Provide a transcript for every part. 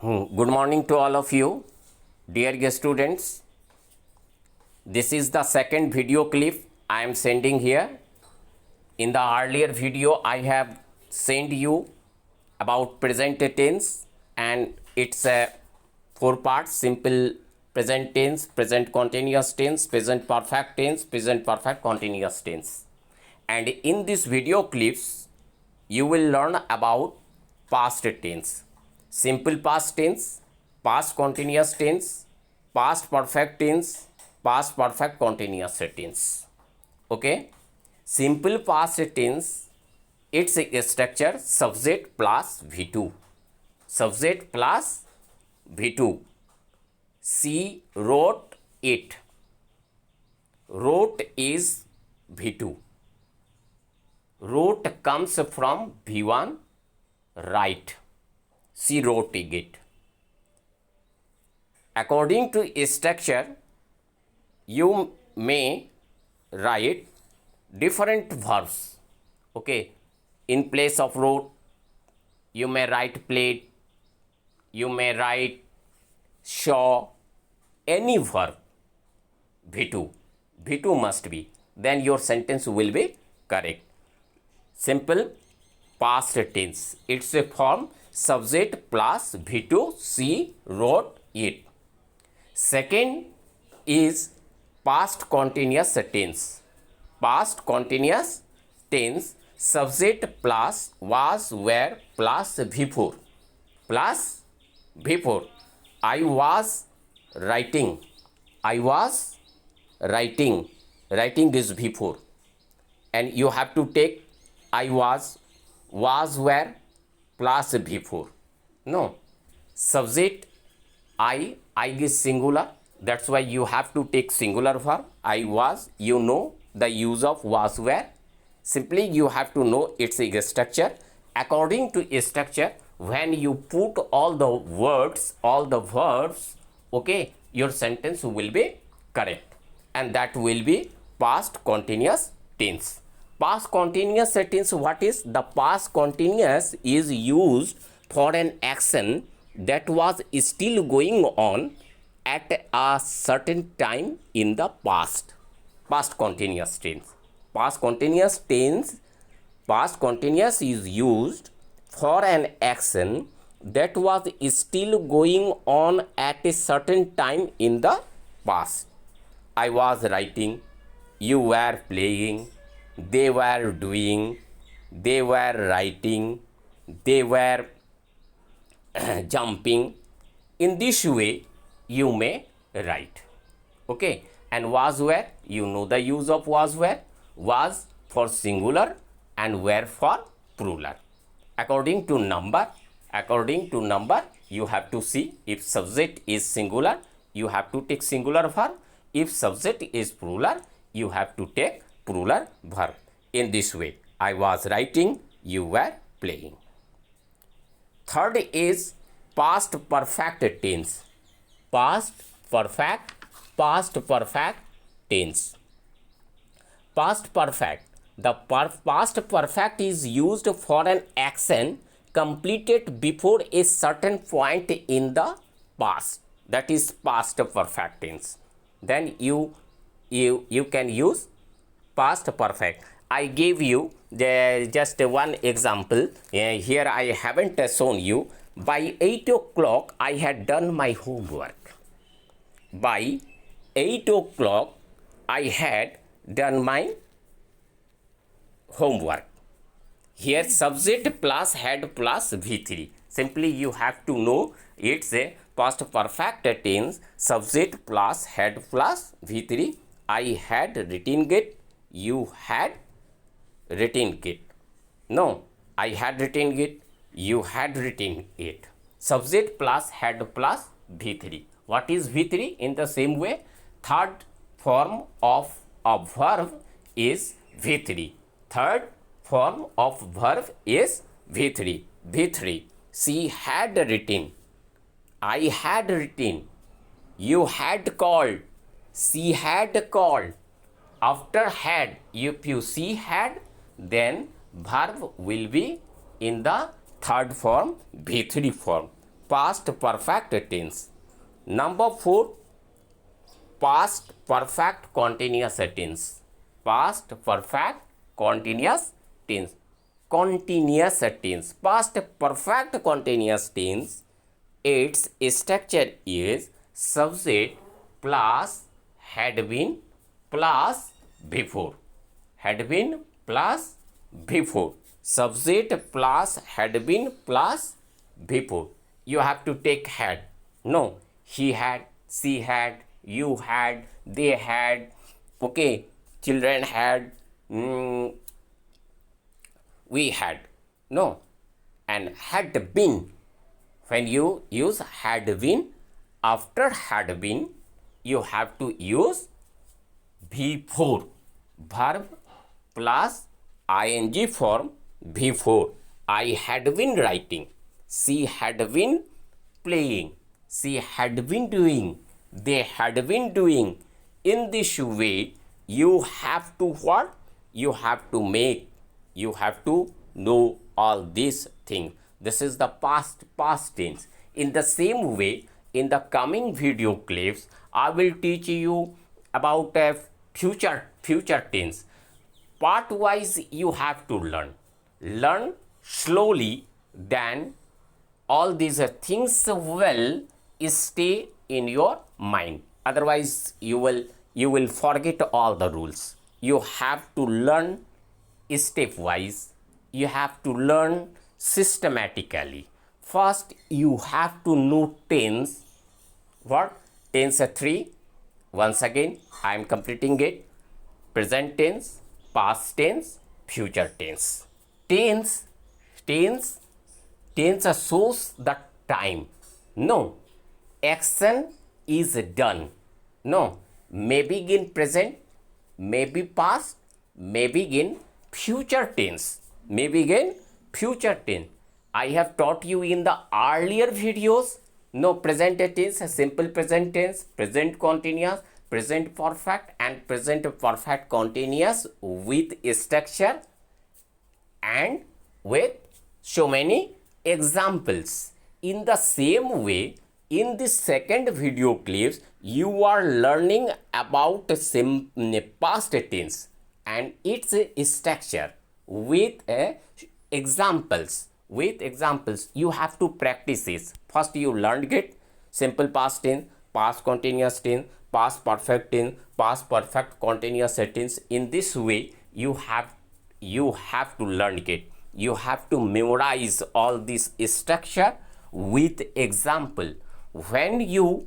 Good morning to all of you, dear students. This is the second video clip I am sending here. In the earlier video, I have sent you about present tense, and it's a four parts: simple present tense, present continuous tense, present perfect tense, present perfect continuous tense. And in this video clips, you will learn about past tense, simple past tense, past continuous tense, past perfect tense, past perfect continuous tense. Okay, simple past tense, its a structure subject plus V2, subject plus V2. She wrote it, wrote is V2. Wrote comes from V1, write. She wrote it. According to a structure, you may write different verbs. Okay, in place of wrote, you may write played, you may write saw, any verb. V2. V2 must be. Then your sentence will be correct. Simple past tense. It's a form subject plus V2, she wrote it. Second is past continuous tense. Past continuous tense, subject plus was, were plus V4. Plus V4. I was writing. I was writing. Writing is V4. And you have to take I was, were plus V4. No. Subject I is singular. That's why you have to take singular verb. I was, you know the use of was, were. Simply you have to know its a structure. According to a structure, when you put all the words, all the verbs, okay, your sentence will be correct. And that will be past continuous tense. Past continuous tense, what is? The past continuous is used for an action that was still going on at a certain time in the past. Past continuous tense. Past continuous tense, past continuous is used for an action that was still going on at a certain time in the past. I was writing, you were playing, they were doing, they were writing, they were jumping. In this way, you may write. Okay, and was, were, you know the use of was, were. Was for singular and were for plural. According to number, you have to see if subject is singular, you have to take singular verb. If subject is plural, you have to take plural verb. In this way, I was writing, you were playing. Third is past perfect tense. Past perfect tense. Past perfect. The past perfect is used for an action completed before a certain point in the past. That is past perfect tense. Then you can use past perfect. I gave you just one example. Here I haven't shown you. By 8 o'clock, I had done my homework. By 8 o'clock, I had done my homework. Here subject plus had plus V3. Simply you have to know it's a past perfect tense, subject plus had plus V3. I had written it, you had written it. No, I had written it, you had written it. Subject plus had plus V3. What is V3? In the same way, third form of a verb is V3. Third form of verb is V3. V3. She had written. I had written. You had called. She had called. After had, if you see had, then verb will be in the third form, V3 form. past perfect tense. Number 4, past perfect continuous tense. Past perfect continuous tense. Continuous tense. Past perfect continuous tense, its structure is subject plus had been plus before. Had been plus before. Subject plus had been plus before. You have to take had. No, he had, she had, you had, they had, okay, children had, we had. No, and had been. When you use had been, after had been, you have to use before. Verb plus ing form before. I had been writing. She had been playing. She had been doing. They had been doing. In this way, you have to what? You have to make. You have to know all these things. This is the past tense. In the same way, in the coming video clips, I will teach you about a future tense. Part wise you have to learn slowly, then all these things will stay in your mind. Otherwise you will forget all the rules. You have to learn stepwise. You have to learn systematically. First you have to know tense. What? Tense 3. Once again I am completing it. Present tense, past tense, future tense. Tense shows the time. No, action is done. No, may begin present, may be past, may begin future tense. May begin future tense. I have taught you in the earlier videos. No, present tense, simple present tense, present continuous, present perfect and present perfect continuous with structure and with so many examples. In the same way, in this second video clips, you are learning about past tense and its structure with examples. With examples, you have to practice this. First you learned it, simple past tense, past continuous tense, past perfect tense, past perfect continuous tense. In this way you have to learn it. You have to memorize all this structure with example. When you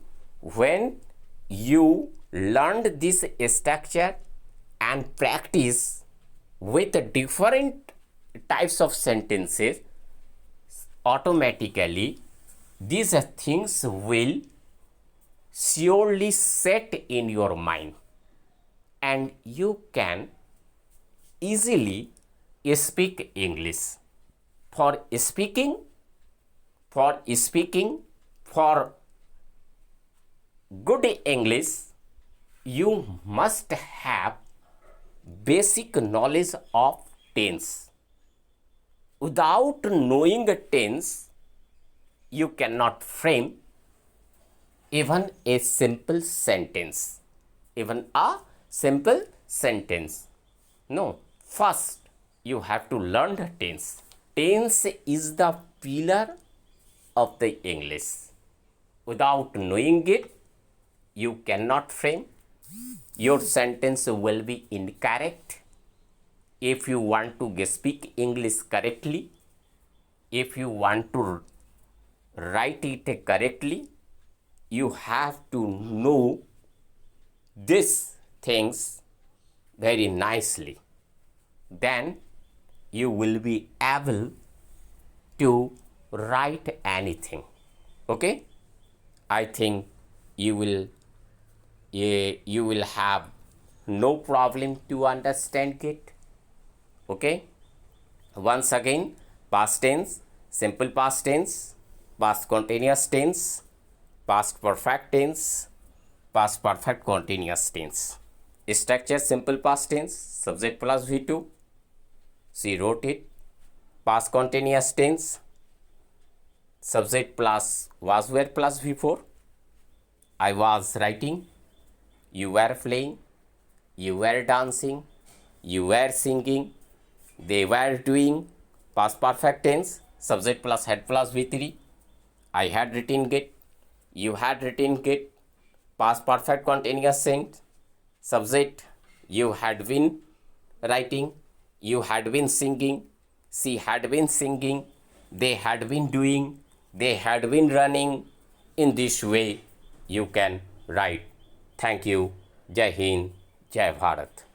learned this structure and practice with different types of sentences, automatically these things will surely set in your mind and you can easily speak English. For speaking, for good English, you must have basic knowledge of tense. Without knowing a tense, you cannot frame even a simple sentence. Even a simple sentence. No, first you have to learn the tense. Tense is the pillar of the English. Without knowing it, you cannot frame. Your sentence will be incorrect. If you want to speak English correctly, if you want to write it correctly, you have to know these things very nicely. Then you will be able to write anything. Okay? I think you will have no problem to understand it. Okay? Once again, past tense, simple past tense, past continuous tense, past perfect tense, past perfect continuous tense. Structure simple past tense, subject plus V2. She wrote it. Past continuous tense, subject plus was were plus before. I was writing, you were playing, you were dancing, you were singing, they were doing. Past perfect tense, subject plus had plus V3. I had written get, you had written get. Past perfect continuous tense, subject you had been writing, you had been singing, she had been singing, they had been doing, they had been running. In this way you can write. Thank you. Jai Hind, Jai Bharat.